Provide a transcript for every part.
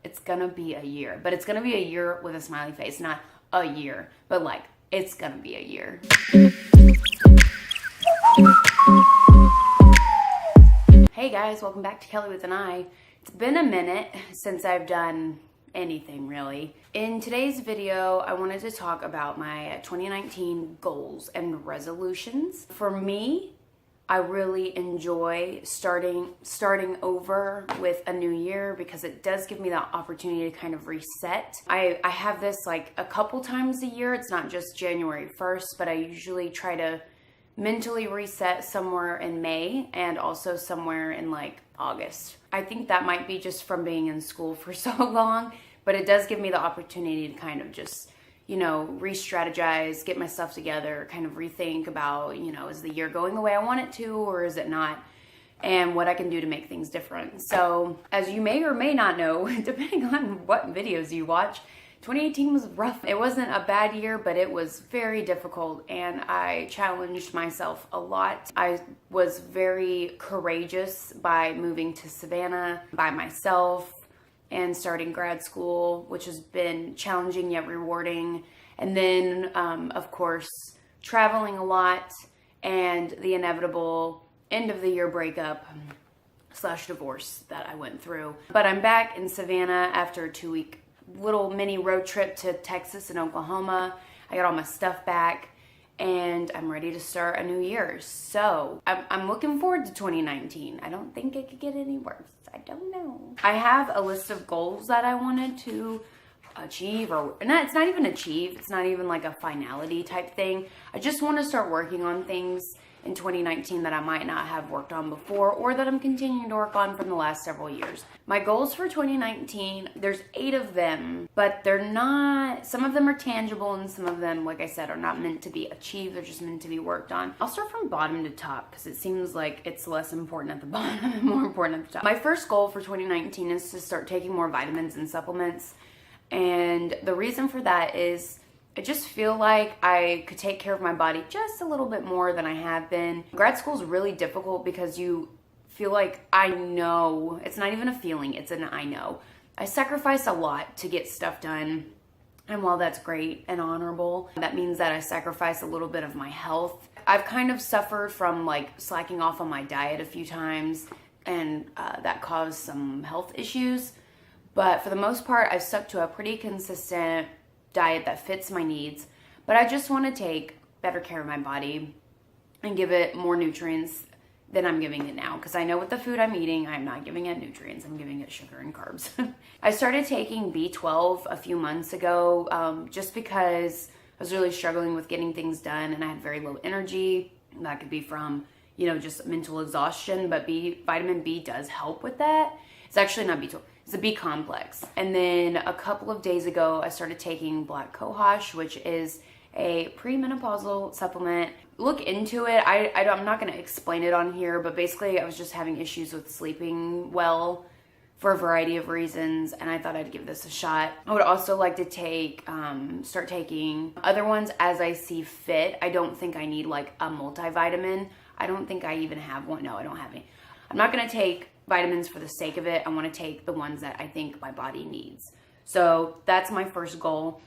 It's gonna be a year, but it's gonna be a year with a smiley face, not a year, but like, it's gonna be a year. Hey guys, welcome back to Kelli with an I. It's been a minute since I've done anything really. In today's video, I wanted to talk about my 2019 goals and resolutions. For me, I really enjoy starting over with a new year because it does give me the opportunity to kind of reset. I have this like a couple times a year. It's not just January 1st, but I usually try to mentally reset somewhere in May and also somewhere in like August. I think that might be just from being in school for so long, but it does give me the opportunity to kind of just, you know, re-strategize, get my stuff together, kind of rethink about, you know, is the year going the way I want it to, or is it not? And what I can do to make things different. So as you may or may not know, depending on what videos you watch, 2018 was rough. It wasn't a bad year, but it was very difficult and I challenged myself a lot. I was very courageous by moving to Savannah by myself and starting grad school, which has been challenging yet rewarding. And then, of course, traveling a lot and the inevitable end of the year breakup / divorce that I went through. But I'm back in Savannah after a 2-week little mini road trip to Texas and Oklahoma. I got all my stuff back and I'm ready to start a new year. So I'm looking forward to 2019. I don't think it could get any worse. I don't know. I have a list of goals that I wanted to achieve, or no, it's not even achieve. It's not even like a finality type thing. I just want to start working on things in 2019 that I might not have worked on before or that I'm continuing to work on from the last several years. My goals for 2019, there's 8 of them, but they're not, some of them are tangible and some of them, like I said, are not meant to be achieved. They're just meant to be worked on. I'll start from bottom to top because it seems like it's less important at the bottom and more important at the top. My first goal for 2019 is to start taking more vitamins and supplements. And the reason for that is I just feel like I could take care of my body just a little bit more than I have been. Grad school is really difficult because you feel like I know. It's not even a feeling, it's an I know. I sacrifice a lot to get stuff done. And while that's great and honorable, that means that I sacrifice a little bit of my health. I've kind of suffered from like slacking off on my diet a few times and that caused some health issues. But for the most part, I've stuck to a pretty consistent diet that fits my needs, but I just want to take better care of my body and give it more nutrients than I'm giving it now, because I know with the food I'm eating, I'm not giving it nutrients, I'm giving it sugar and carbs. I started taking B12 a few months ago just because I was really struggling with getting things done and I had very low energy. That could be from, you know, just mental exhaustion, but vitamin B does help with that. It's actually not B12. It's a B complex. And then a couple of days ago, I started taking black cohosh, which is a premenopausal supplement. Look into it. I'm not going to explain it on here, but basically I was just having issues with sleeping well for a variety of reasons, and I thought I'd give this a shot. I would also like to start taking other ones as I see fit. I don't think I need like a multivitamin. I don't think I even have one. No, I don't have any. I'm not going to take vitamins for the sake of it. I want to take the ones that I think my body needs. So that's my first goal.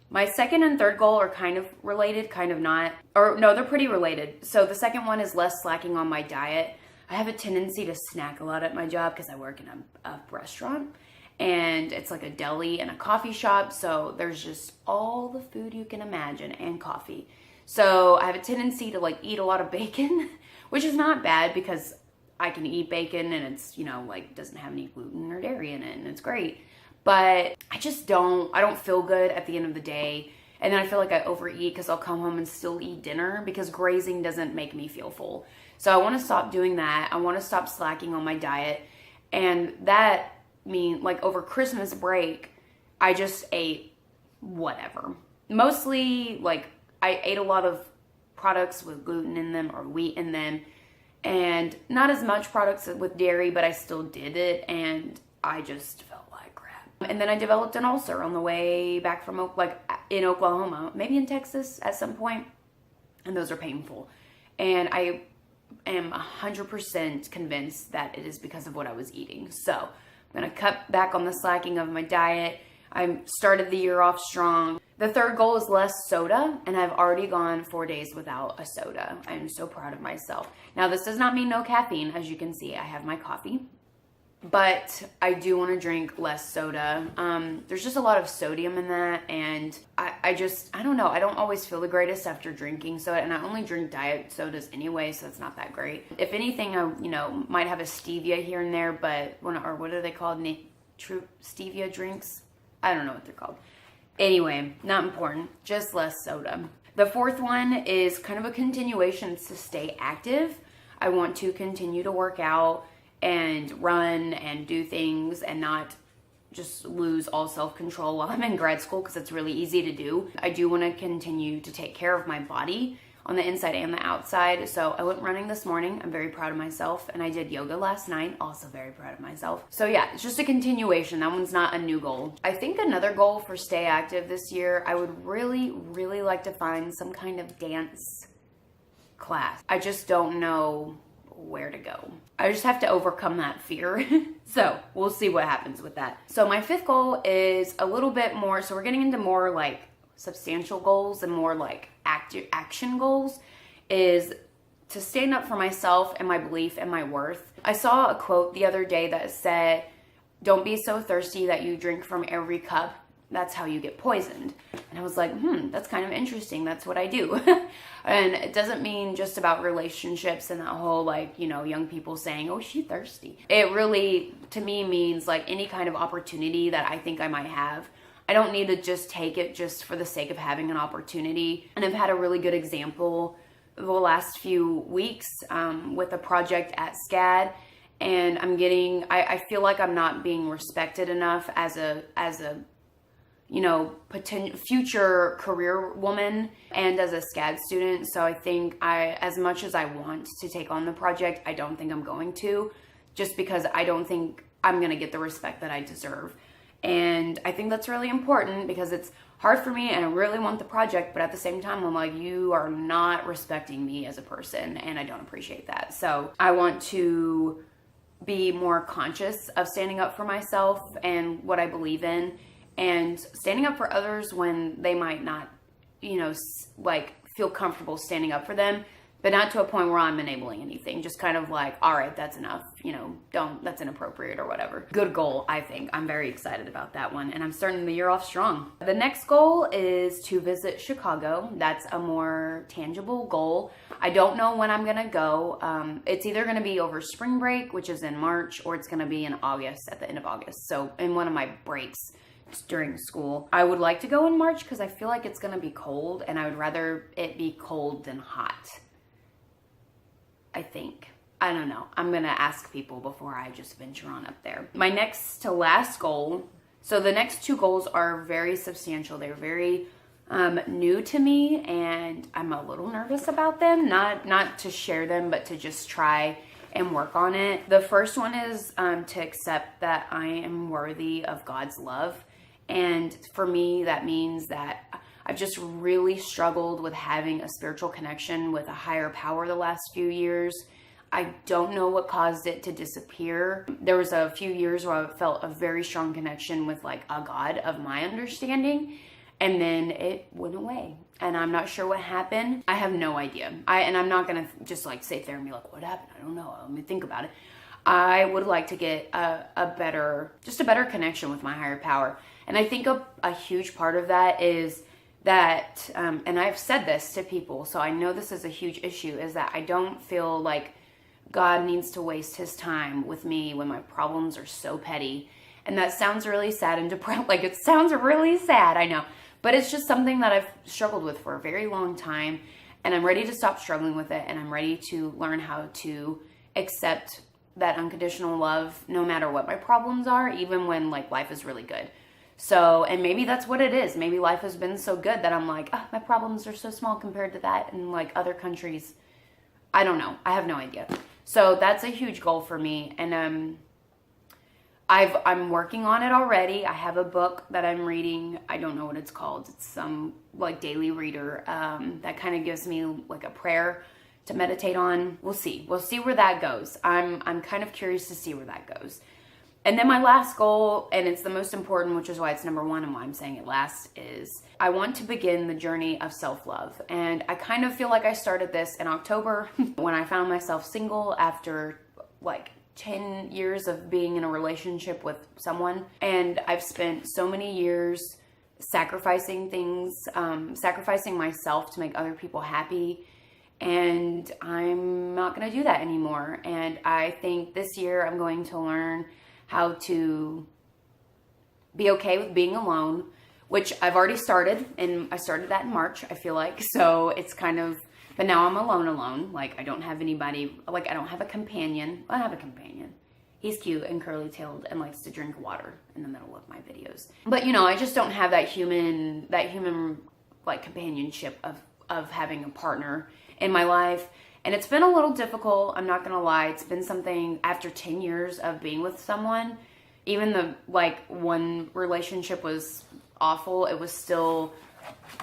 My second and third goal are kind of related, kind of not. Or no, they're pretty related. So the second one is less slacking on my diet. I have a tendency to snack a lot at my job because I work in a restaurant. And it's like a deli and a coffee shop. So there's just all the food you can imagine and coffee. So I have a tendency to like eat a lot of bacon, which is not bad because I can eat bacon and it's, you know, like doesn't have any gluten or dairy in it and it's great. But I don't feel good at the end of the day. And then I feel like I overeat because I'll come home and still eat dinner because grazing doesn't make me feel full. So I want to stop doing that. I want to stop slacking on my diet. And that means like over Christmas break, I just ate whatever. Mostly like I ate a lot of products with gluten in them or wheat in them. And not as much products with dairy, but I still did it, and I just felt like crap. And then I developed an ulcer on the way back from, like, in Oklahoma, maybe in Texas at some point, and those are painful. And I am 100% convinced that it is because of what I was eating. So I'm gonna cut back on the slacking of my diet. I started the year off strong. The third goal is less soda, and I've already gone 4 days without a soda. I'm so proud of myself. Now, this does not mean no caffeine. As you can see, I have my coffee. But I do want to drink less soda. There's just a lot of sodium in that, and I don't know. I don't always feel the greatest after drinking soda, and I only drink diet sodas anyway, so it's not that great. If anything, I might have a stevia here and there, but what are they called? True stevia drinks? I don't know what they're called. Anyway, not important. Just less soda. The fourth one is kind of a continuation to stay active. I want to continue to work out and run and do things and not just lose all self-control while I'm in grad school, because it's really easy to do. I do want to continue to take care of my body on the inside and the outside. So I went running this morning. I'm very proud of myself. And I did yoga last night. Also very proud of myself. So yeah, it's just a continuation. That one's not a new goal. I think another goal for stay active this year, I would really, really like to find some kind of dance class. I just don't know where to go. I just have to overcome that fear. So we'll see what happens with that. So my fifth goal is a little bit more, so we're getting into more like substantial goals and more like action goals, is to stand up for myself and my belief and my worth. I saw a quote the other day that said, "Don't be so thirsty that you drink from every cup. That's how you get poisoned." And I was like, that's kind of interesting. That's what I do. And it doesn't mean just about relationships and that whole young people saying, "Oh, she's thirsty." It really, to me, means like any kind of opportunity that I think I might have. I don't need to just take it just for the sake of having an opportunity. And I've had a really good example the last few weeks with a project at SCAD. And I feel like I'm not being respected enough as a potential future career woman and as a SCAD student. So I think as much as I want to take on the project, I don't think I'm going to, just because I don't think I'm going to get the respect that I deserve. And I think that's really important because it's hard for me and I really want the project, but at the same time, I'm like, you are not respecting me as a person and I don't appreciate that. So I want to be more conscious of standing up for myself and what I believe in, and standing up for others when they might not, feel comfortable standing up for them, but not to a point where I'm enabling anything. Just kind of like, all right, that's enough. That's inappropriate or whatever. Good goal, I think. I'm very excited about that one. And I'm starting the year off strong. The next goal is to visit Chicago. That's a more tangible goal. I don't know when I'm gonna go. It's either gonna be over spring break, which is in March, or it's gonna be in August, at the end of August. So in one of my breaks during school. I would like to go in March because I feel like it's gonna be cold and I would rather it be cold than hot. I think. I don't know. I'm going to ask people before I just venture on up there. My next to last goal. So the next two goals are very substantial. They're very new to me and I'm a little nervous about them. Not to share them, but to just try and work on it. The first one is to accept that I am worthy of God's love. And for me, that means that I've just really struggled with having a spiritual connection with a higher power the last few years. I don't know what caused it to disappear. There was a few years where I felt a very strong connection with like a God of my understanding, and then it went away. And I'm not sure what happened. I have no idea. I'm not gonna just like sit there and be like, what happened? I don't know. Let me think about it. I would like to get a better connection with my higher power. And I think a huge part of that is that, and I've said this to people, so I know this is a huge issue, is that I don't feel like God needs to waste his time with me when my problems are so petty. And that sounds really sad and depressed. Like, it sounds really sad, I know. But it's just something that I've struggled with for a very long time. And I'm ready to stop struggling with it. And I'm ready to learn how to accept that unconditional love no matter what my problems are, even when like life is really good. So, and maybe that's what it is. Maybe life has been so good that I'm like, oh, my problems are so small compared to that in like other countries. I don't know. I have no idea. So that's a huge goal for me. And I'm working on it already. I have a book that I'm reading. I don't know what it's called. It's some like daily reader that kind of gives me like a prayer to meditate on. We'll see. We'll see where that goes. I'm kind of curious to see where that goes. And then my last goal, and it's the most important, which is why it's number one and why I'm saying it last, is I want to begin the journey of self-love. And I kind of feel like I started this in October when I found myself single after like 10 years of being in a relationship with someone. And I've spent so many years sacrificing things, sacrificing myself to make other people happy. And I'm not going to do that anymore. And I think this year I'm going to learn how to be okay with being alone, which I've already started, and I started that in March, I feel like. So it's kind of, but now I'm alone. Like, I don't have anybody, like, I don't have a companion. I have a companion. He's cute and curly-tailed and likes to drink water in the middle of my videos. But, you know, I just don't have that human, like, companionship of having a partner in my life. And it's been a little difficult, I'm not gonna lie. It's been something, after 10 years of being with someone, even the, like, one relationship was awful, it was still,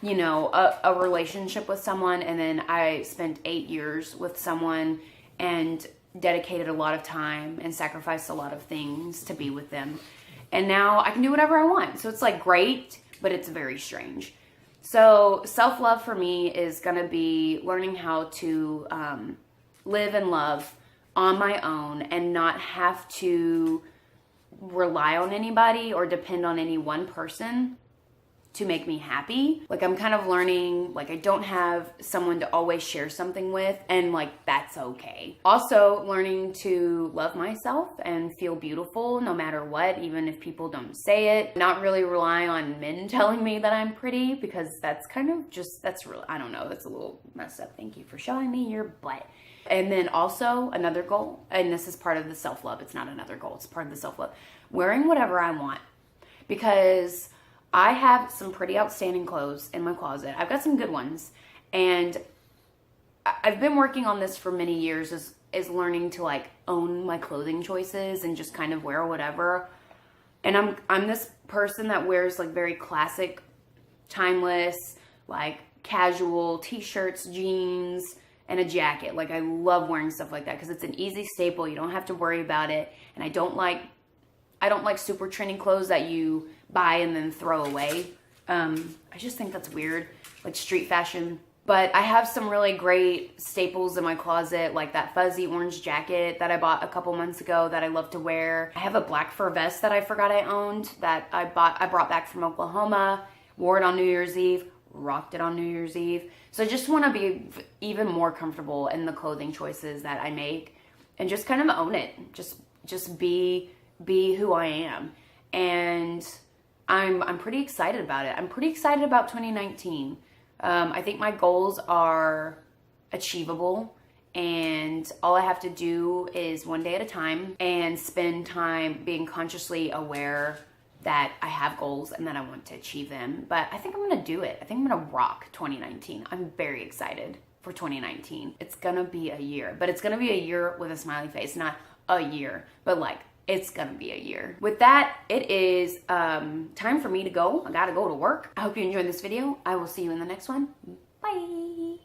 you know, a relationship with someone. And then I spent 8 years with someone and dedicated a lot of time and sacrificed a lot of things to be with them. And now I can do whatever I want. So it's like great, but it's very strange. So self-love for me is going to be learning how to live and love on my own and not have to rely on anybody or depend on any one person to make me happy. Like, I'm kind of learning, like, I don't have someone to always share something with, and like, that's okay. Also learning to love myself and feel beautiful no matter what, even if people don't say it. Not really rely on men telling me that I'm pretty, because that's kind of just, that's real, I don't know, that's a little messed up. Thank you for showing me your butt. And then also another goal, and this is part of the self-love, it's not another goal, it's part of the self-love, wearing whatever I want. Because I have some pretty outstanding clothes in my closet. I've got some good ones. And I've been working on this for many years, is learning to like own my clothing choices and just kind of wear whatever. And I'm this person that wears like very classic, timeless, like casual t-shirts, jeans, and a jacket. Like, I love wearing stuff like that because it's an easy staple. You don't have to worry about it. And I don't like super trendy clothes that you buy and then throw away. I just think that's weird, like street fashion. But I have some really great staples in my closet, like that fuzzy orange jacket that I bought a couple months ago that I love to wear. I have a black fur vest that I forgot I owned that I brought back from Oklahoma, wore it on New Year's Eve, rocked it on New Year's Eve. So I just want to be even more comfortable in the clothing choices that I make and just kind of own it. Just be who I am. And I'm pretty excited about it. I'm pretty excited about 2019. I think my goals are achievable, and all I have to do is one day at a time and spend time being consciously aware that I have goals and that I want to achieve them. But I think I'm gonna do it. I think I'm gonna rock 2019. I'm very excited for 2019. It's gonna be a year, but it's gonna be a year with a smiley face, not a year, but like, it's gonna be a year. With that, it is time for me to go. I gotta go to work. I hope you enjoyed this video. I will see you in the next one. Bye.